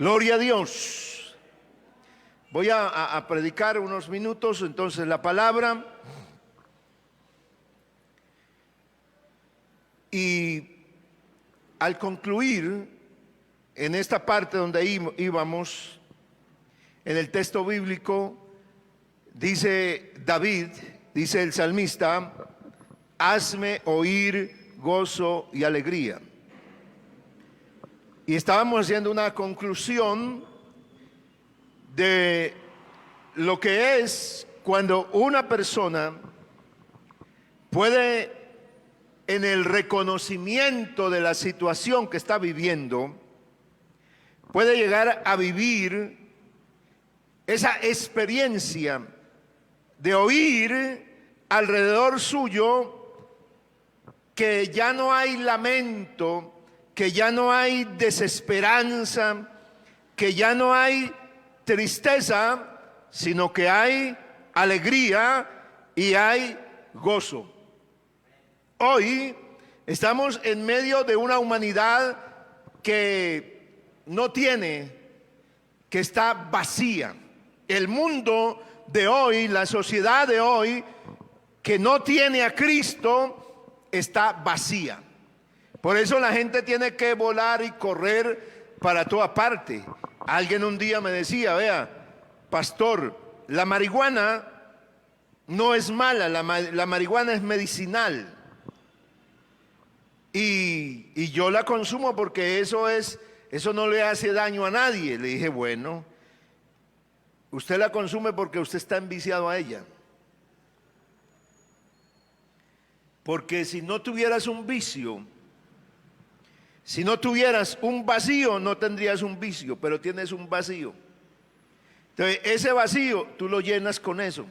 Gloria a Dios. Voy a predicar unos minutos entonces la palabra. Y al concluir en esta parte donde íbamos, en el texto bíblico, dice David, dice el salmista: hazme oír gozo y alegría. Y estábamos haciendo una conclusión de lo que es cuando una persona puede, en el reconocimiento de la situación que está viviendo, puede llegar a vivir esa experiencia de oír alrededor suyo que ya no hay lamento, que ya no hay desesperanza, que ya no hay tristeza, sino que hay alegría y hay gozo. Hoy estamos en medio de una humanidad que no tiene, que está vacía. El mundo de hoy, la sociedad de hoy, que no tiene a Cristo, está vacía. Por eso la gente tiene que volar y correr para toda parte. Alguien un día me decía: vea, pastor, la marihuana no es mala, la marihuana es medicinal. Y yo la consumo porque eso no le hace daño a nadie. Le dije: bueno, usted la consume porque usted está enviciado a ella. Porque si no tuvieras un vicio, si no tuvieras un vacío, no tendrías un vicio, pero tienes un vacío. Entonces, ese vacío tú lo llenas con eso.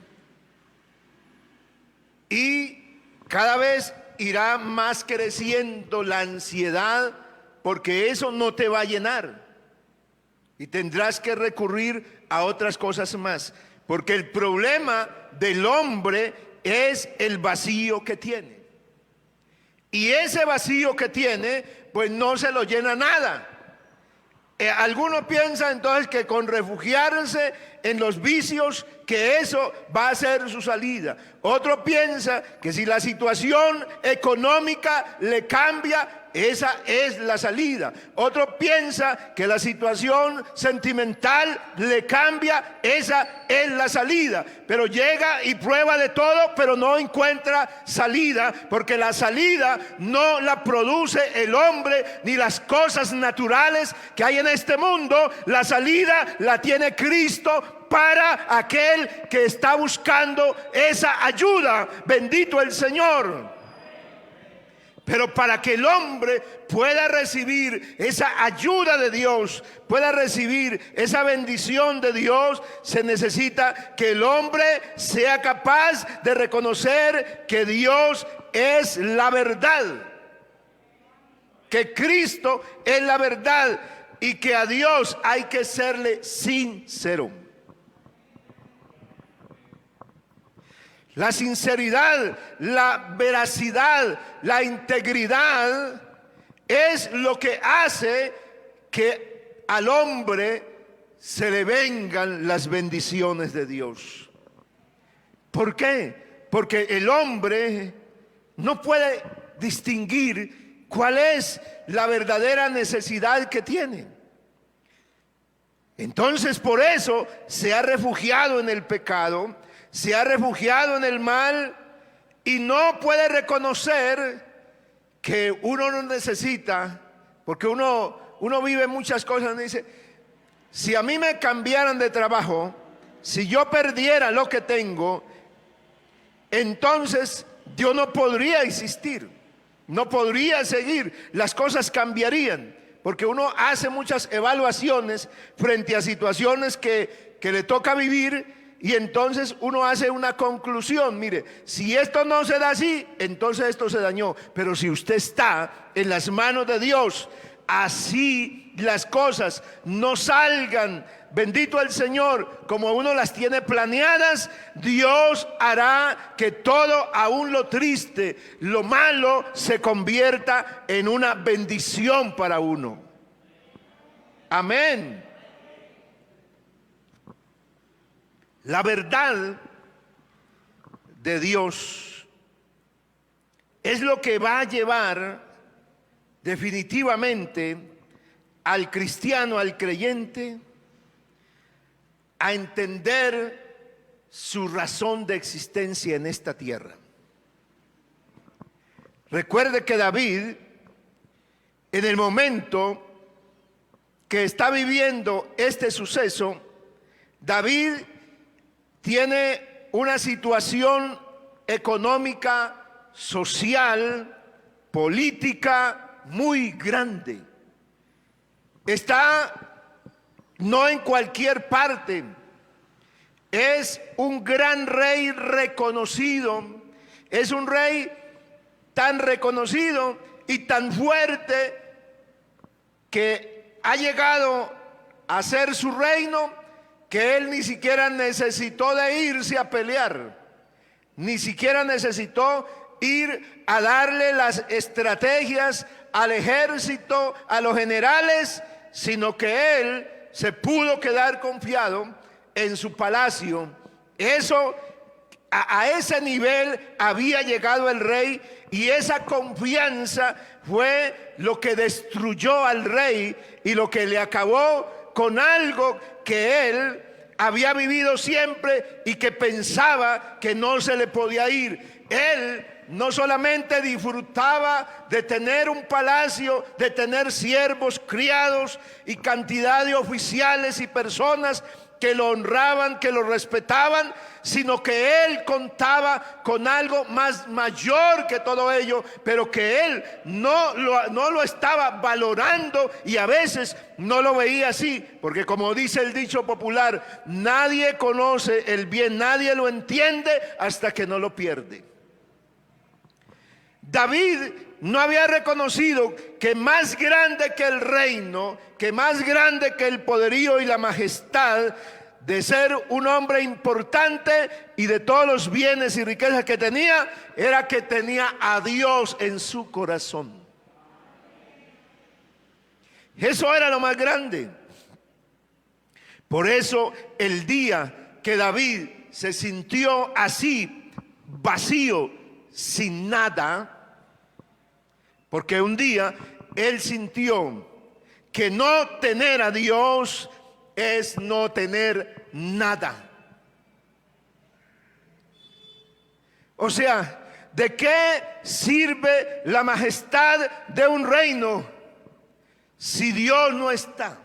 Y cada vez irá más creciendo la ansiedad, porque eso no te va a llenar. Y tendrás que recurrir a otras cosas más. Porque el problema del hombre es el vacío que tiene. Y ese vacío que tiene, pues no se lo llena nada. Algunos piensan entonces que con refugiarse en los vicios, que eso va a ser su salida. Otro piensa que si la situación económica le cambia, esa es la salida. Otro piensa que la situación sentimental le cambia, esa es la salida. Pero llega y prueba de todo, pero no encuentra salida, porque la salida no la produce el hombre ni las cosas naturales que hay en este mundo. La salida la tiene Cristo para aquel que está buscando esa ayuda. Bendito el Señor. Pero para que el hombre pueda recibir esa ayuda de Dios, pueda recibir esa bendición de Dios, se necesita que el hombre sea capaz de reconocer que Dios es la verdad, que Cristo es la verdad y que a Dios hay que serle sincero. La sinceridad, la veracidad, la integridad es lo que hace que al hombre se le vengan las bendiciones de Dios. ¿Por qué? Porque el hombre no puede distinguir cuál es la verdadera necesidad que tiene. Entonces, por eso se ha refugiado en el pecado, se ha refugiado en el mal y no puede reconocer que uno no necesita, porque uno vive muchas cosas. Dice: si a mí me cambiaran de trabajo, si yo perdiera lo que tengo, entonces yo no podría existir, no podría seguir, las cosas cambiarían, porque uno hace muchas evaluaciones frente a situaciones que le toca vivir. Y entonces uno hace una conclusión: mire, si esto no se da así, entonces esto se dañó. Pero si usted está en las manos de Dios, así las cosas no salgan, bendito el Señor, como uno las tiene planeadas, Dios hará que todo, aún lo triste, lo malo, se convierta en una bendición para uno. Amén. La verdad de Dios es lo que va a llevar definitivamente al cristiano, al creyente, a entender su razón de existencia en esta tierra. Recuerde que David, en el momento que está viviendo este suceso, David tiene una situación económica, social, política muy grande. Está no en cualquier parte, es un gran rey reconocido, es un rey tan reconocido y tan fuerte que ha llegado a ser su reino, que él ni siquiera necesitó de irse a pelear, ni siquiera necesitó ir a darle las estrategias al ejército, a los generales, sino que él se pudo quedar confiado en su palacio. Eso, a ese nivel había llegado el rey, y esa confianza fue lo que destruyó al rey y lo que le acabó con algo que él había vivido siempre y que pensaba que no se le podía ir. Él no solamente disfrutaba de tener un palacio, de tener siervos, criados y cantidad de oficiales y personas que lo honraban, que lo respetaban, sino que él contaba con algo más mayor que todo ello, pero que él no lo estaba valorando, y a veces no lo veía así, porque como dice el dicho popular, nadie conoce el bien, nadie lo entiende hasta que no lo pierde. David no había reconocido que más grande que el reino, que más grande que el poderío y la majestad de ser un hombre importante y de todos los bienes y riquezas que tenía, era que tenía a Dios en su corazón. Eso era lo más grande. Por eso el día que David se sintió así, vacío, sin nada, porque un día él sintió que no tener a Dios es no tener nada. O sea, ¿de qué sirve la majestad de un reino si Dios no está?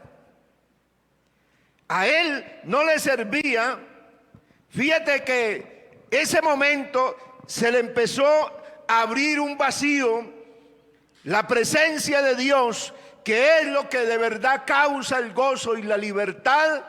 A él no le servía. Fíjate que ese momento se le empezó a abrir un vacío. La presencia de Dios, que es lo que de verdad causa el gozo y la libertad,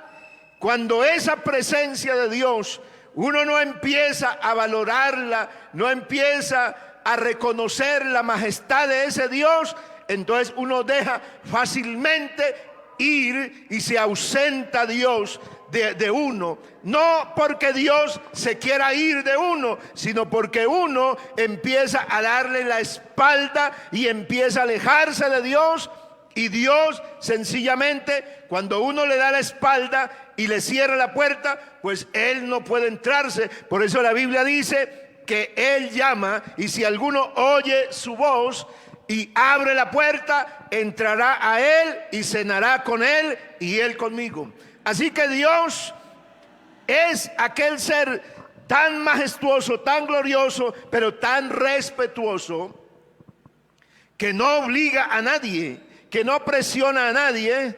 cuando esa presencia de Dios uno no empieza a valorarla, no empieza a reconocer la majestad de ese Dios, entonces uno deja fácilmente ir y se ausenta Dios de uno. No porque Dios se quiera ir de uno, sino porque uno empieza a darle la espalda y empieza a alejarse de Dios. Y Dios sencillamente, cuando uno le da la espalda y le cierra la puerta, pues Él no puede entrarse. Por eso la Biblia dice que Él llama, y si alguno oye su voz y abre la puerta, entrará a Él y cenará con Él y Él conmigo. Así que Dios es aquel ser tan majestuoso, tan glorioso, pero tan respetuoso, que no obliga a nadie, que no presiona a nadie,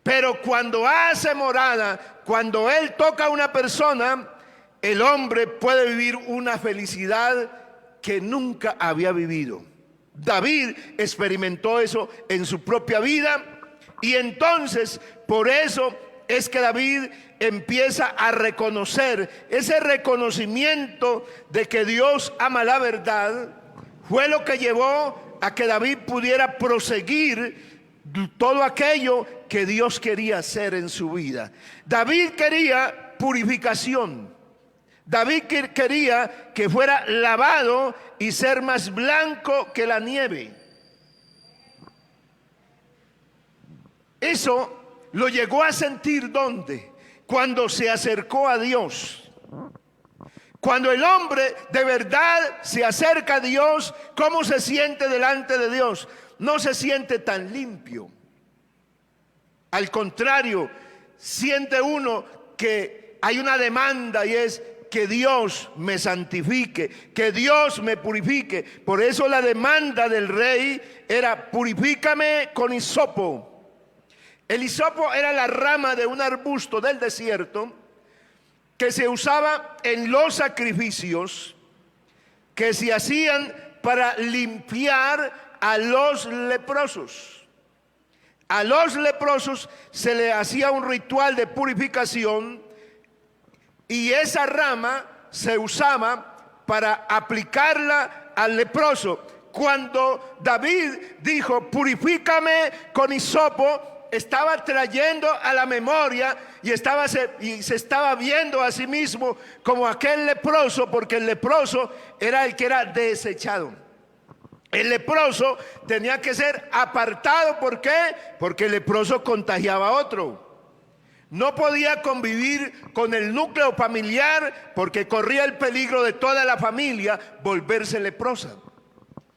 pero cuando hace morada, cuando Él toca a una persona, el hombre puede vivir una felicidad que nunca había vivido. David experimentó eso en su propia vida, y entonces por eso es que David empieza a reconocer. Ese reconocimiento de que Dios ama la verdad fue lo que llevó a que David pudiera proseguir todo aquello que Dios quería hacer en su vida. David quería purificación. David quería que fuera lavado y ser más blanco que la nieve. Eso lo llegó a sentir ¿dónde? cuando se acercó a Dios. Cuando el hombre de verdad se acerca a Dios, ¿cómo se siente delante de Dios? No se siente tan limpio. Al contrario, siente uno que hay una demanda y es que Dios me santifique, que Dios me purifique. Por eso la demanda del rey era: purifícame con hisopo. El hisopo era la rama de un arbusto del desierto que se usaba en los sacrificios que se hacían para limpiar a los leprosos. A los leprosos se le hacía un ritual de purificación y esa rama se usaba para aplicarla al leproso. Cuando David dijo: purifícame con hisopo, estaba trayendo a la memoria y se estaba viendo a sí mismo como aquel leproso, porque el leproso era el que era desechado. El leproso tenía que ser apartado. ¿Por qué? Porque el leproso contagiaba a otro. No podía convivir con el núcleo familiar porque corría el peligro de toda la familia volverse leprosa.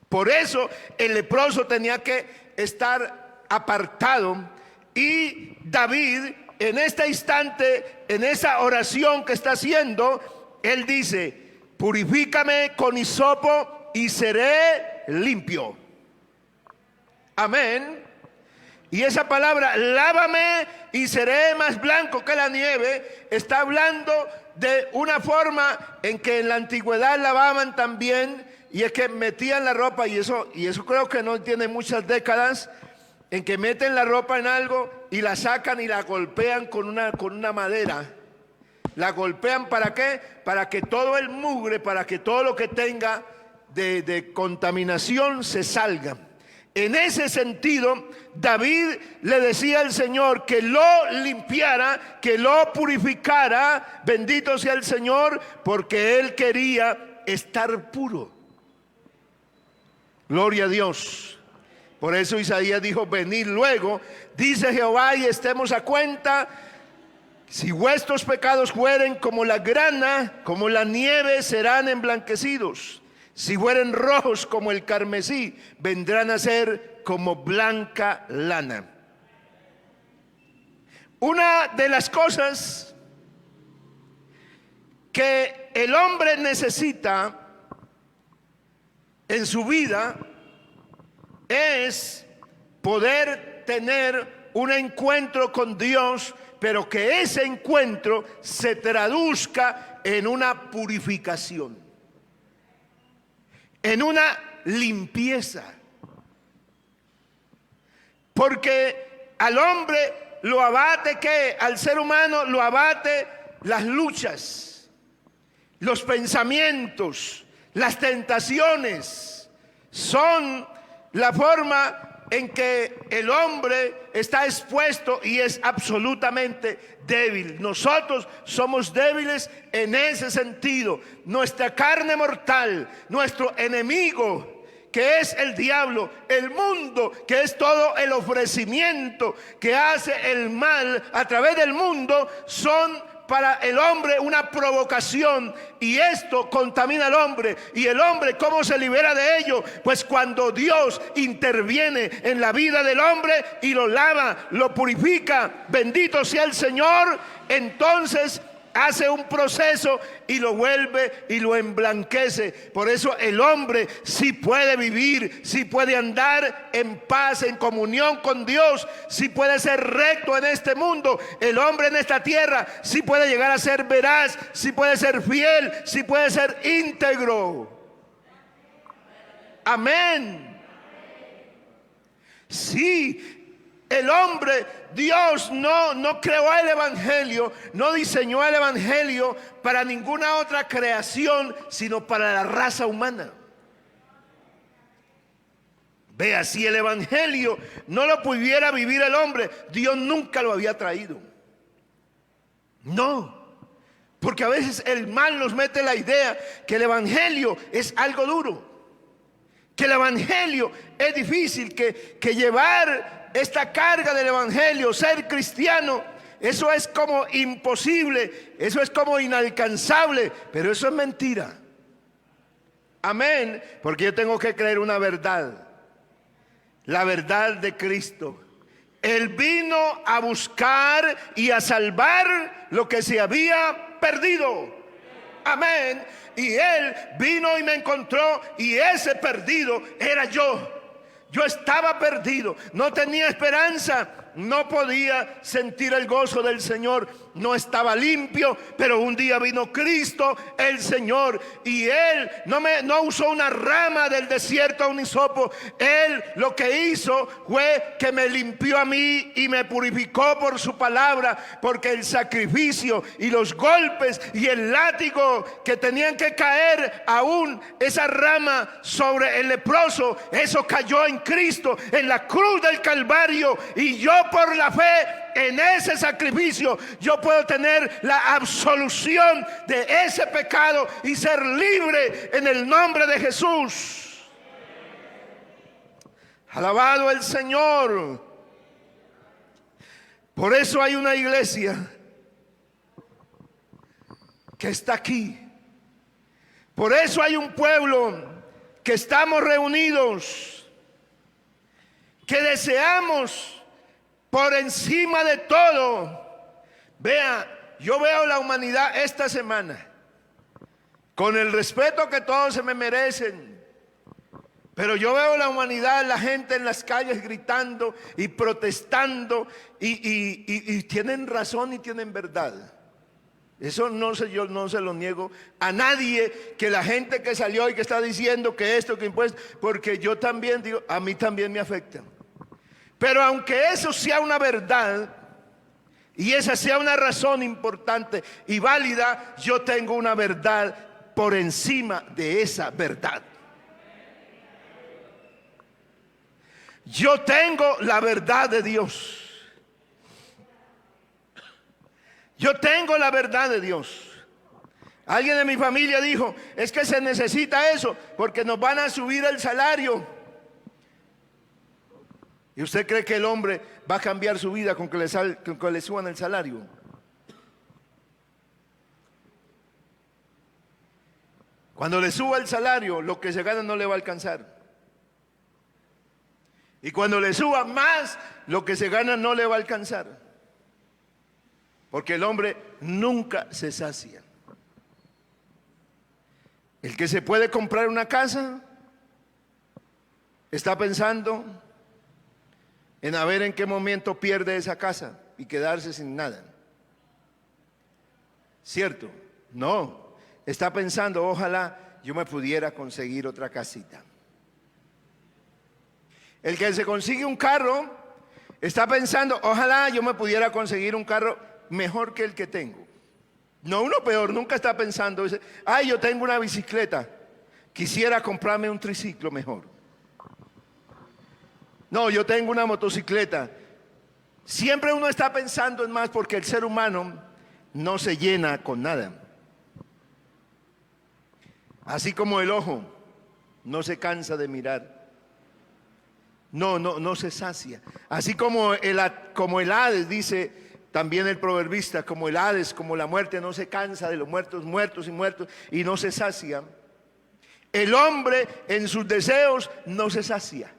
Por eso el leproso tenía que estar apartado. Y David, en este instante, en esa oración que está haciendo, él dice: purifícame con hisopo y seré limpio. Amén. Y esa palabra, lávame y seré más blanco que la nieve, está hablando de una forma en que en la antigüedad lavaban también, y es que metían la ropa, y eso creo que no tiene muchas décadas, en que meten la ropa en algo y la sacan y la golpean con una madera. La golpean, ¿para qué? Para que todo el mugre, para que todo lo que tenga de contaminación se salga. En ese sentido, David le decía al Señor que lo limpiara, que lo purificara. Bendito sea el Señor, porque él quería estar puro. Gloria a Dios. Por eso Isaías dijo: venid luego, dice Jehová, y estemos a cuenta. Si vuestros pecados fueren como la grana, como la nieve, serán emblanquecidos. Si fueren rojos como el carmesí, vendrán a ser como blanca lana. Una de las cosas que el hombre necesita en su vida es poder tener un encuentro con Dios, pero que ese encuentro se traduzca en una purificación, en una limpieza. Porque al hombre lo abate, ¿qué? Al ser humano lo abate las luchas, los pensamientos, las tentaciones. Son la forma en que el hombre está expuesto y es absolutamente débil. Nosotros somos débiles en ese sentido. Nuestra carne mortal, nuestro enemigo, que es el diablo, el mundo, que es todo el ofrecimiento que hace el mal a través del mundo, son para el hombre una provocación, y esto contamina al hombre. Y el hombre, ¿cómo se libera de ello? Pues cuando Dios interviene en la vida del hombre y lo lava, lo purifica, bendito sea el Señor, entonces hace un proceso y lo vuelve y lo emblanquece. Por eso el hombre sí puede vivir, sí puede andar en paz, en comunión con Dios, sí puede ser recto en este mundo. El hombre en esta tierra sí puede llegar a ser veraz, sí puede ser fiel, sí puede ser íntegro. Amén. Sí. El hombre, Dios no creó el evangelio, no diseñó el evangelio para ninguna otra creación, sino para la raza humana. Vea, si el evangelio no lo pudiera vivir el hombre, Dios nunca lo había traído. No, porque a veces el mal nos mete la idea que el evangelio es algo duro, que el evangelio es difícil, que llevar esta carga del evangelio, ser cristiano, eso es como imposible, eso es como inalcanzable, pero eso es mentira. Amén, porque yo tengo que creer una verdad, la verdad de Cristo. Él vino a buscar y a salvar lo que se había perdido. Amén. Y Él vino y me encontró, y ese perdido era yo. Yo estaba perdido, no tenía esperanza, no podía sentir el gozo del Señor, no estaba limpio, pero un día vino Cristo el Señor, y Él no usó una rama del desierto a un hisopo. Él lo que hizo fue que me limpió a mí y me purificó por su palabra, porque el sacrificio y los golpes y el látigo que tenían que caer aún esa rama sobre el leproso, eso cayó en Cristo, en la cruz del Calvario, y yo por la fe en ese sacrificio, yo puedo tener la absolución de ese pecado y ser libre en el nombre de Jesús. Alabado el Señor. Por eso hay una iglesia que está aquí. Por eso hay un pueblo que estamos reunidos, que deseamos por encima de todo. Vea, yo veo la humanidad esta semana, con el respeto que todos se me merecen, pero yo veo la humanidad, la gente en las calles gritando y protestando, y tienen razón y tienen verdad. Eso yo no se lo niego a nadie, que la gente que salió y que está diciendo que esto, que impuestos, porque yo también digo, a mí también me afecta. Pero aunque eso sea una verdad y esa sea una razón importante y válida, yo tengo una verdad por encima de esa verdad. Yo tengo la verdad de Dios. Yo tengo la verdad de Dios. Alguien de mi familia dijo, es que se necesita eso porque nos van a subir el salario. ¿Y usted cree que el hombre va a cambiar su vida con que le suban el salario? Cuando le suba el salario, lo que se gana no le va a alcanzar. Y cuando le suba más, lo que se gana no le va a alcanzar. Porque el hombre nunca se sacia. El que se puede comprar una casa está pensando en a ver en qué momento pierde esa casa y quedarse sin nada. ¿Cierto? No. Está pensando, ojalá yo me pudiera conseguir otra casita. El que se consigue un carro está pensando, ojalá yo me pudiera conseguir un carro mejor que el que tengo. No, uno peor, nunca está pensando, ay, yo tengo una bicicleta, quisiera comprarme un triciclo mejor. No, yo tengo una motocicleta. Siempre uno está pensando en más, porque el ser humano no se llena con nada. Así como el ojo no se cansa de mirar. No se sacia. Así como el Hades, dice también el proverbista, como el Hades, como la muerte no se cansa de los muertos, muertos y muertos, y no se sacia. El hombre en sus deseos no se sacia.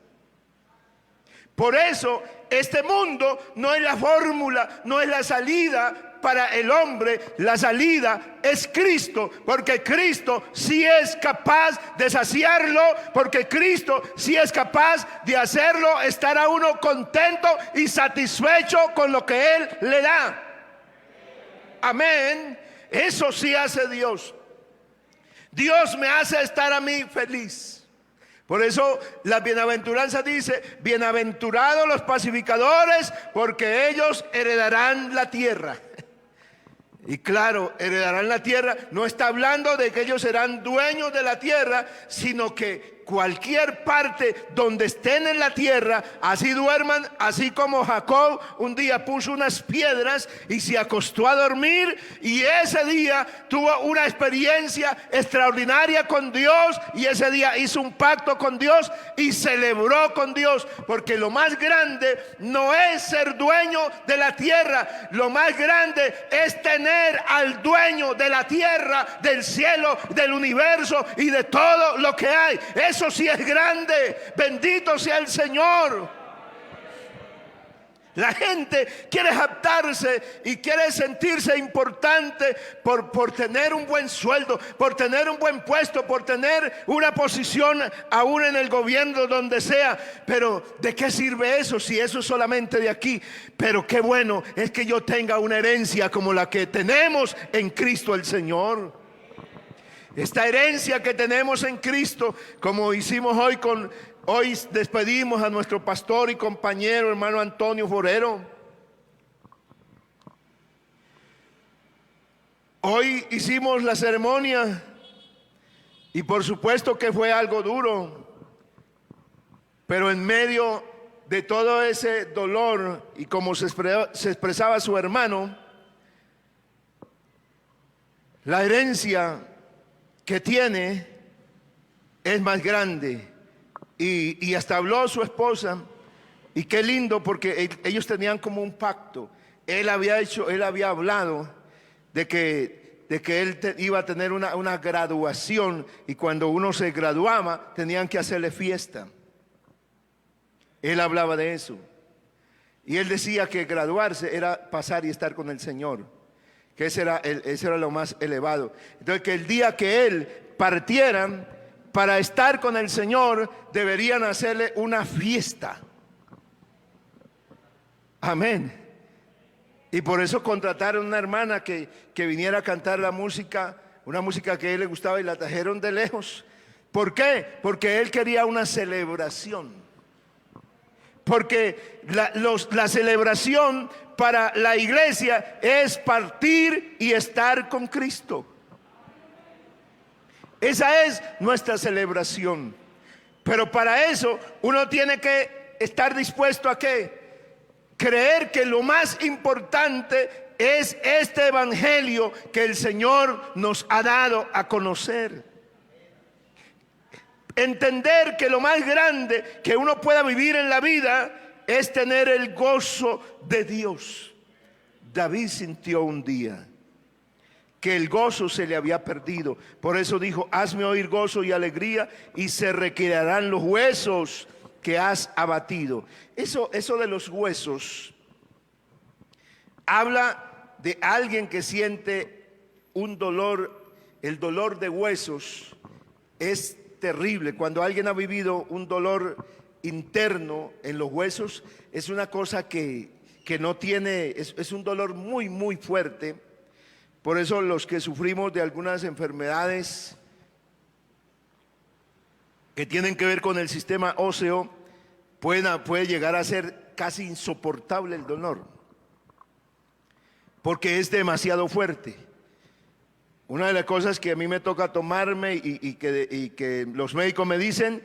Por eso este mundo no es la fórmula, no es la salida para el hombre. La salida es Cristo, porque Cristo sí es capaz de saciarlo, porque Cristo sí es capaz de hacerlo estar a uno contento y satisfecho con lo que Él le da. Amén. Eso sí hace Dios. Dios me hace estar a mí feliz. Por eso la bienaventuranza dice, bienaventurados los pacificadores, porque ellos heredarán la tierra. Y claro, heredarán la tierra, no está hablando de que ellos serán dueños de la tierra, sino que cualquier parte donde estén en la tierra, así duerman, así como Jacob un día puso unas piedras y se acostó a dormir, y ese día tuvo una experiencia extraordinaria con Dios, y ese día hizo un pacto con Dios y celebró con Dios, porque lo más grande no es ser dueño de la tierra, lo más grande es tener al dueño de la tierra, del cielo, del universo y de todo lo que hay. Eso sí es grande. Bendito sea el Señor. La gente quiere jactarse y quiere sentirse importante por tener un buen sueldo, por tener un buen puesto, por tener una posición aún en el gobierno, donde sea. Pero ¿de qué sirve eso si eso es solamente de aquí? Pero qué bueno es que yo tenga una herencia como la que tenemos en Cristo el Señor. Esta herencia que tenemos en Cristo, como hicimos hoy despedimos a nuestro pastor y compañero hermano Antonio Forero. Hoy hicimos la ceremonia y por supuesto que fue algo duro, pero en medio de todo ese dolor y como se expresaba su hermano, la herencia que tiene es más grande. Y hasta habló su esposa, y qué lindo, porque ellos tenían como un pacto. Él había hablado de que él iba a tener una graduación, y cuando uno se graduaba tenían que hacerle fiesta. Él hablaba de eso, y él decía que graduarse era pasar y estar con el Señor, que ese era lo más elevado. Entonces, que el día que él partiera para estar con el Señor, deberían hacerle una fiesta. Amén. Y por eso contrataron una hermana que viniera a cantar la música, una música que a él le gustaba, y la trajeron de lejos. ¿Por qué? Porque él quería una celebración. Porque la celebración para la iglesia es partir y estar con Cristo. Esa es nuestra celebración. Pero para eso uno tiene que estar dispuesto a ¿qué? Creer que lo más importante es este evangelio que el Señor nos ha dado a conocer. Entender que lo más grande que uno pueda vivir en la vida es tener el gozo de Dios. David sintió un día que el gozo se le había perdido. Por eso dijo: hazme oír gozo y alegría, y se requerirán los huesos que has abatido. Eso de los huesos habla de alguien que siente un dolor. El dolor de huesos es terrible. Cuando alguien ha vivido un dolor interno en los huesos, es una cosa que no tiene, es un dolor muy, muy fuerte. Por eso los que sufrimos de algunas enfermedades que tienen que ver con el sistema óseo, puede llegar a ser casi insoportable el dolor, porque es demasiado fuerte. Una de las cosas que a mí me toca tomarme y que los médicos me dicen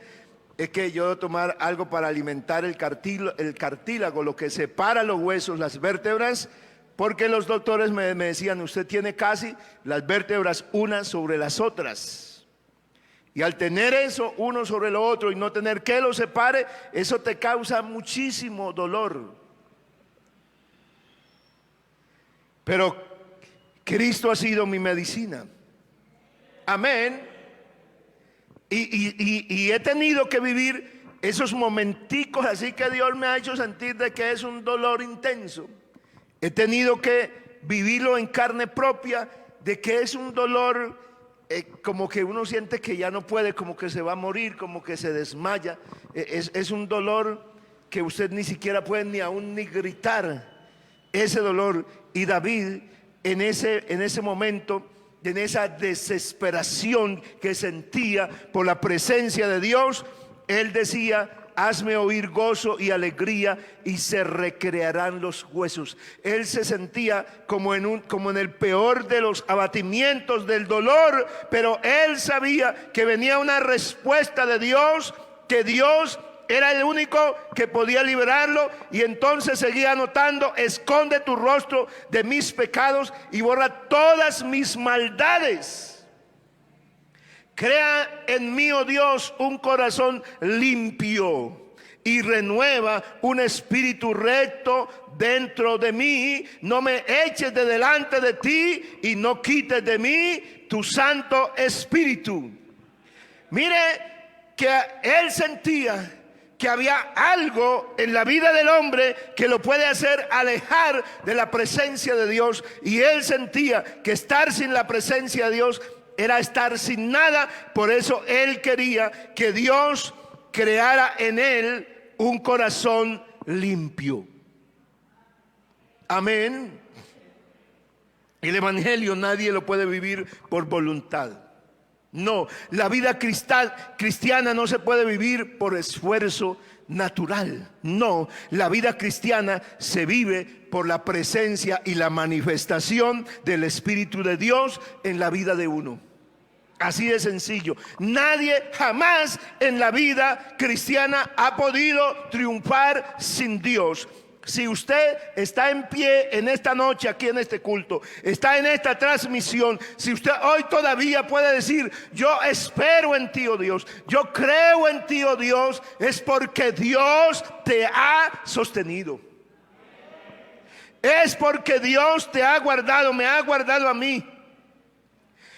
es que yo debo tomar algo para alimentar el cartílago, lo que separa los huesos, las vértebras. Porque los doctores me decían: usted tiene casi las vértebras unas sobre las otras. Y al tener eso uno sobre lo otro y no tener que lo separe, eso te causa muchísimo dolor. Pero Cristo ha sido mi medicina. Amén. Y he tenido que vivir esos momenticos así que Dios me ha hecho sentir de que es un dolor intenso. He tenido que vivirlo en carne propia, de que es un dolor como que uno siente que ya no puede, como que se va a morir, como que se desmaya. Es un dolor que usted ni siquiera puede ni gritar ese dolor. Y David en ese momento, en esa desesperación que sentía por la presencia de Dios, él decía: hazme oír gozo y alegría, y se recrearán los huesos. Él se sentía como en el peor de los abatimientos del dolor, pero él sabía que venía una respuesta de Dios, que Dios era el único que podía liberarlo. Y entonces seguía anotando: esconde tu rostro de mis pecados y borra todas mis maldades. Crea en mí, oh Dios, un corazón limpio, y renueva un espíritu recto dentro de mí. No me eches de delante de ti, y no quites de mí tu Santo Espíritu. Mire que él sentía que había algo en la vida del hombre que lo puede hacer alejar de la presencia de Dios. Y él sentía que estar sin la presencia de Dios era estar sin nada. Por eso él quería que Dios creara en él un corazón limpio. Amén. El evangelio nadie lo puede vivir por voluntad. No, la vida cristiana no se puede vivir por esfuerzo natural. No, la vida cristiana se vive por la presencia y la manifestación del Espíritu de Dios en la vida de uno. Así de sencillo. Nadie jamás en la vida cristiana ha podido triunfar sin Dios. Si usted está en pie en esta noche, aquí en este culto, está en esta transmisión, si usted hoy todavía puede decir: yo espero en ti, oh Dios, yo creo en ti, oh Dios, es porque Dios te ha sostenido. Es porque Dios te ha guardado, me ha guardado a mí.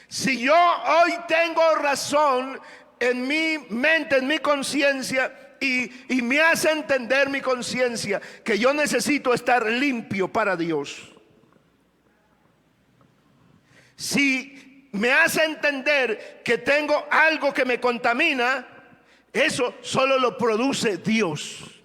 Si yo hoy tengo razón en mi mente, en mi conciencia, y me hace entender mi conciencia que yo necesito estar limpio para Dios. Si me hace entender que tengo algo que me contamina, eso solo lo produce Dios,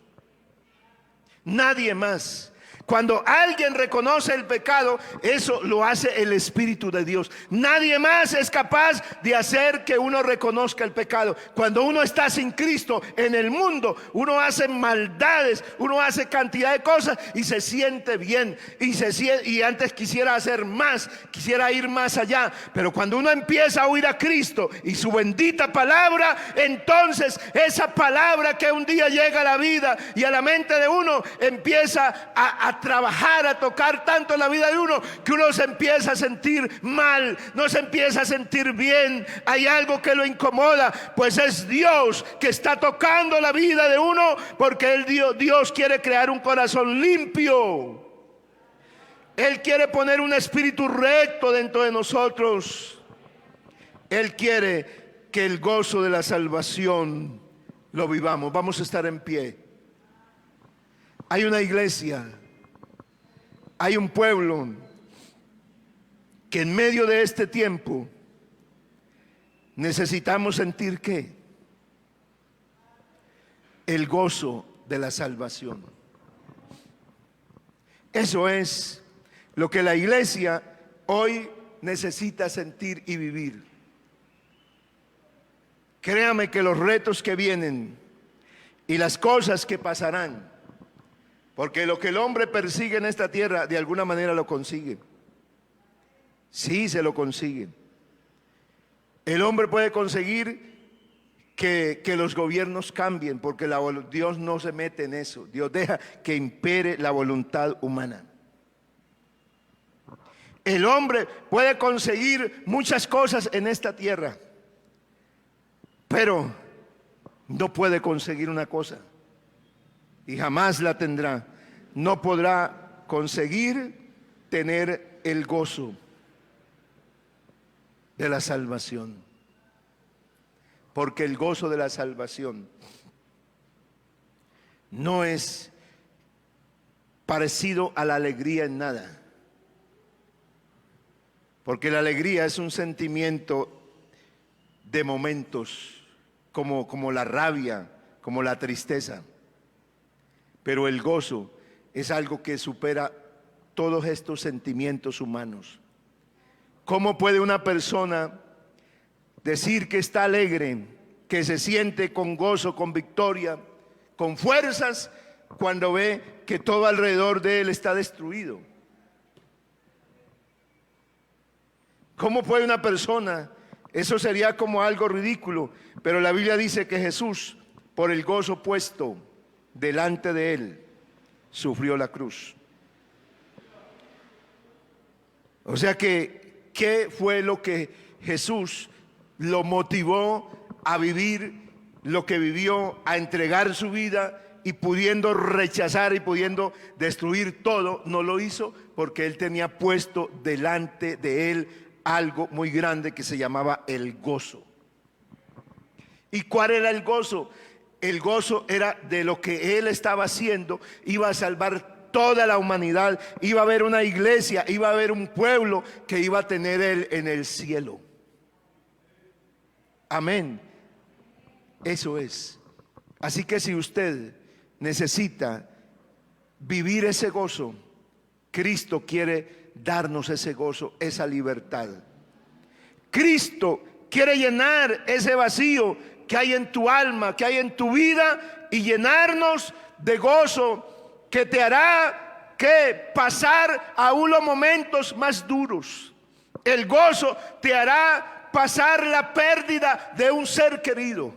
nadie más. Cuando alguien reconoce el pecado, eso lo hace el Espíritu de Dios. Nadie más es capaz de hacer que uno reconozca el pecado. Cuando uno está sin Cristo en el mundo, uno hace maldades, uno hace cantidad de cosas y se siente bien. Y antes quisiera hacer más, quisiera ir más allá. Pero cuando uno empieza a oír a Cristo y su bendita palabra, entonces esa palabra que un día llega a la vida y a la mente de uno, empieza a trabajar, a tocar tanto la vida de uno, que uno se empieza a sentir mal, no se empieza a sentir bien. Hay algo que lo incomoda, pues es Dios que está tocando la vida de uno, porque Dios quiere crear un corazón limpio. Él quiere poner un espíritu recto dentro de nosotros. Él quiere que el gozo de la salvación lo vivamos. Vamos a estar en pie. Hay una iglesia, hay un pueblo que en medio de este tiempo necesitamos sentir que el gozo de la salvación. Eso es lo que la iglesia hoy necesita sentir y vivir. Créame que los retos que vienen y las cosas que pasarán, porque lo que el hombre persigue en esta tierra, de alguna manera lo consigue. Sí, se lo consigue. El hombre puede conseguir que los gobiernos cambien, porque Dios no se mete en eso. Dios deja que impere la voluntad humana. El hombre puede conseguir muchas cosas en esta tierra, pero no puede conseguir una cosa, y jamás la tendrá. No podrá conseguir tener el gozo de la salvación, porque el gozo de la salvación no es parecido a la alegría en nada, porque la alegría es un sentimiento de momentos, como la rabia, como la tristeza. Pero el gozo es algo que supera todos estos sentimientos humanos. ¿Cómo puede una persona decir que está alegre, que se siente con gozo, con victoria, con fuerzas cuando ve que todo alrededor de él está destruido. ¿Cómo puede una persona? Eso sería como algo ridículo, pero la Biblia dice que Jesús, por el gozo puesto delante de él, sufrió la cruz. O sea que, ¿qué fue lo que Jesús lo motivó a vivir lo que vivió, a entregar su vida, y pudiendo rechazar y pudiendo destruir todo? No lo hizo porque él tenía puesto delante de él algo muy grande que se llamaba el gozo. ¿Y cuál era el gozo? El gozo era de lo que él estaba haciendo, iba a salvar toda la humanidad, iba a haber una iglesia, iba a haber un pueblo que iba a tener él en el cielo. Amén. Eso es. Así que si usted necesita vivir ese gozo, Cristo quiere darnos ese gozo, esa libertad. Cristo quiere llenar ese vacío que hay en tu alma, que hay en tu vida, y llenarnos de gozo que te hará que pasar aún los momentos más duros. El gozo te hará pasar la pérdida de un ser querido.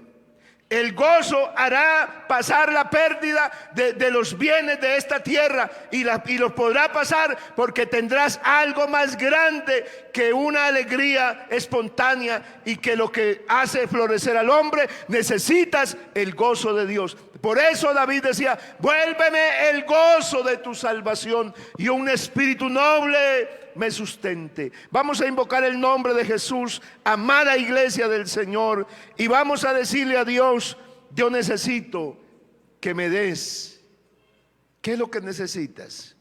El gozo hará pasar la pérdida de los bienes de esta tierra, y los podrá pasar porque tendrás algo más grande que una alegría espontánea, y que lo que hace florecer al hombre, necesitas el gozo de Dios. Por eso David decía: vuélveme el gozo de tu salvación, y un espíritu noble me sustente. Vamos a invocar el nombre de Jesús, amada iglesia del Señor, y vamos a decirle a Dios: yo necesito que me des. ¿Qué es lo que necesitas?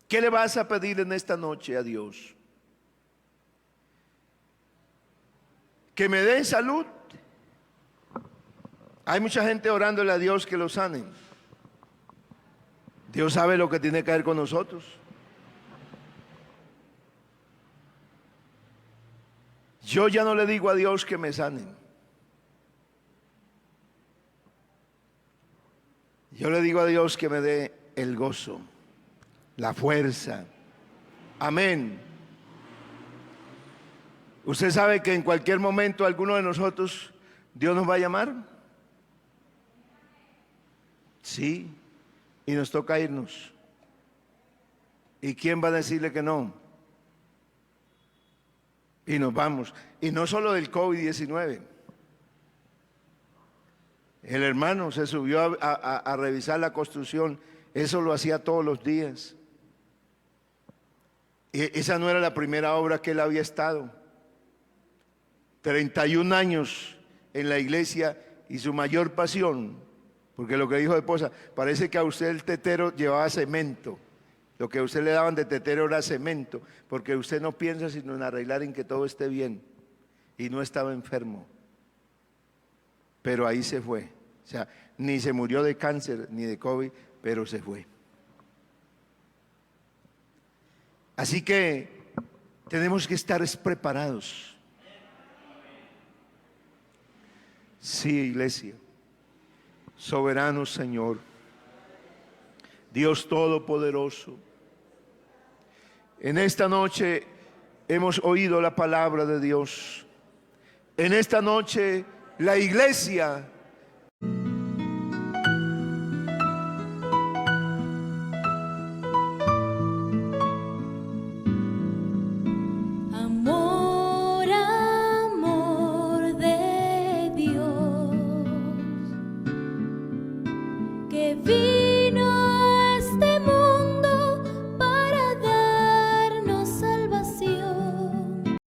¿Qué le vas a pedir en esta noche a Dios? ¿Que me dé salud? Hay mucha gente orándole a Dios que lo sane. Dios sabe lo que tiene que ver con nosotros. Yo ya no le digo a Dios que me sane. Yo le digo a Dios que me dé el gozo, la fuerza. Amén. Usted sabe que en cualquier momento alguno de nosotros Dios nos va a llamar. Sí, y nos toca irnos. ¿Y quién va a decirle que no? Y nos vamos. Y no solo del COVID-19. El hermano se subió a revisar la construcción. Eso lo hacía todos los días. Y esa no era la primera obra que él había estado. 31 años en la iglesia, y su mayor pasión, porque lo que dijo de esposa, parece que a usted el tetero llevaba cemento. Lo que a usted le daban de tetero era cemento, porque usted no piensa sino en arreglar, en que todo esté bien. Y no estaba enfermo. Pero ahí se fue. O sea, ni se murió de cáncer ni de COVID, pero se fue. Así que tenemos que estar preparados. Sí, iglesia. Soberano Señor, Dios Todopoderoso, en esta noche hemos oído la palabra de Dios. En esta noche la iglesia que vive.